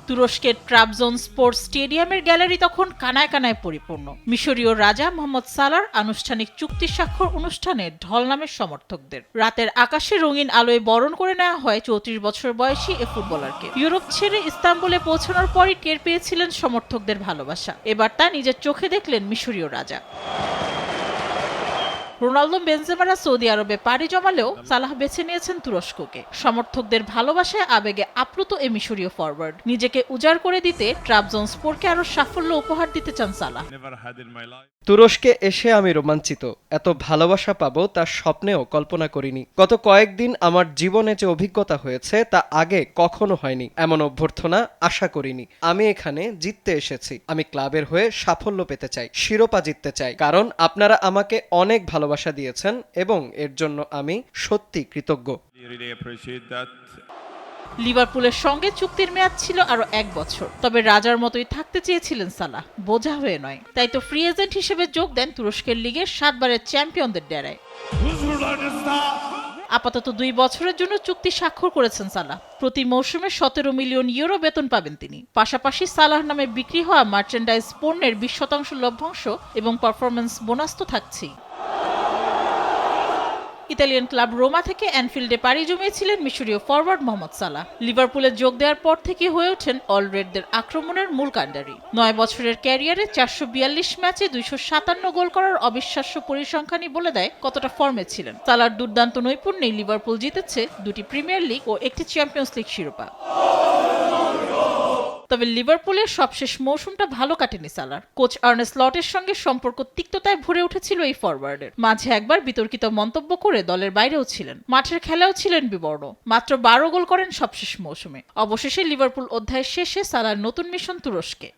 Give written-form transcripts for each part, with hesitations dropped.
তুরস্কের ট্রাবজনস্পর স্টেডিয়ামের গ্যালারি তখন কানায় কানায় পরিপূর্ণ। মিশরীয় রাজা মোহাম্মদ সালার আনুষ্ঠানিক চুক্তি স্বাক্ষর অনুষ্ঠানে ঢল নামের সমর্থকদের। রাতের আকাশে রঙিন আলোয় বরণ করে নেওয়া হয় 34 বছর বয়সী এ ফুটবলারকে। ইউরোপ ছেড়ে ইস্তাম্বুলে পৌঁছানোর পরই টের পেয়েছিলেন সমর্থকদের ভালোবাসা। এবার তা নিজের চোখে দেখলেন মিশরীয় রাজা। রোনালদো বেনজেমারা সৌদি আরবে পাড়ি জমালেও সালাহ বেছে নিয়েছেন তুরস্ককে। সমর্থকদের ভালোবাসায় আবেগে আপ্লুত এই মিশরীয় ফরওয়ার্ড নিজেকে উজাড় করে দিতে ট্রাবজনস্পরকে আরো সাফল্য উপহার দিতে চান সালাহ। তুরস্কে এসে আমি রোমাঞ্চিত। এত ভালোবাসা পাবো তা স্বপ্নেও কল্পনা করিনি। গত কয়েকদিন আমার জীবনে যে অভিজ্ঞতা হয়েছে তা আগে কখনো হয়নি। এমন অভ্যর্থনা আশা করিনি। আমি এখানে জিততে এসেছি। আমি ক্লাবের হয়ে সাফল্য পেতে চাই, শিরোপা জিততে চাই, কারণ আপনারা আমাকে অনেক ভালোবাসা দিয়েছেন এবং এর জন্য আমি সত্যি কৃতজ্ঞ। লিভারপুলের সঙ্গে চুক্তির মেয়াদ ছিল আরো 1 বছর। তবে রাজার মতোই থাকতে চেয়েছিলেন সালাহ, বোঝা হয়ে নয়। তাই তো ফ্রি এজেন্ট হিসেবে যোগ দেন তুরস্কের লিগের 7 বারের চ্যাম্পিয়নদের ডেরায়। আপাতত 2 বছরের জন্য চুক্তি স্বাক্ষর করেছেন সালাহ। প্রতি মৌসুমে 17 মিলিয়ন ইউরো বেতন পাবেন তিনি। পাশাপাশি সালাহ নামে বিক্রি হওয়া মার্চেন্ডাইজ পণ্যের 20% লভ্যাংশ এবং পারফরম্যান্স বোনাস তো থাকছেই। ইতালিয়ান ক্লাব রোমা থেকে অ্যানফিল্ডে পাড়ি জমিয়েছিলেন মিশরীয় ফরওয়ার্ড মোহাম্মদ সালাহ। লিভারপুলে যোগ দেওয়ার পর থেকে হয়ে ওঠেন অলরেডদের আক্রমণের মূল কাণ্ডারি। 9 বছরের ক্যারিয়ারে 442 ম্যাচে 257 গোল করার অবিশ্বাস্য পরিসংখ্যানই বলে দেয় কতটা ফর্মে ছিলেন। সালাহর দুর্দান্ত নৈপুণ্যে লিভারপুল জিতেছে 2টি প্রিমিয়ার লিগ ও 1টি চ্যাম্পিয়ন্স লিগ শিরোপা। তবে লিভারপুলের সবশেষ মৌসুমটা ভালো কাটেনি সালার। কোচ আর্নে স্লটের সঙ্গে সম্পর্ক তিক্ততায় ভরে উঠেছিল এই ফরওয়ার্ডের। মাঝে একবার বিতর্কিত মন্তব্য করে দলের বাইরেও ছিলেন, মাঠের খেলাও ছিলেন বিবর্ণ। মাত্র 12 গোল করেন সবশেষ মৌসুমে। অবশেষে লিভারপুল অধ্যায়ের শেষে সালার নতুন মিশন তুরস্কে।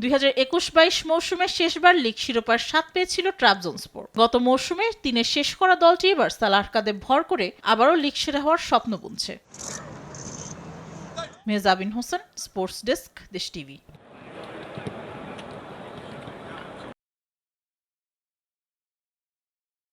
2021-22 মৌসুমে শেষবার লিগ শিরোপার স্বাদ পেয়েছিল ট্রাবজনস্পর। গত মৌসুমে দিনে শেষ করা দলটি এবার সালাহর কাঁধে ভর করে আবারও লিগ সেরা হওয়ার স্বপ্ন বুনছে। মেহজাবিন হোসেন, স্পোর্টস ডেস্ক, দেশ টিভি।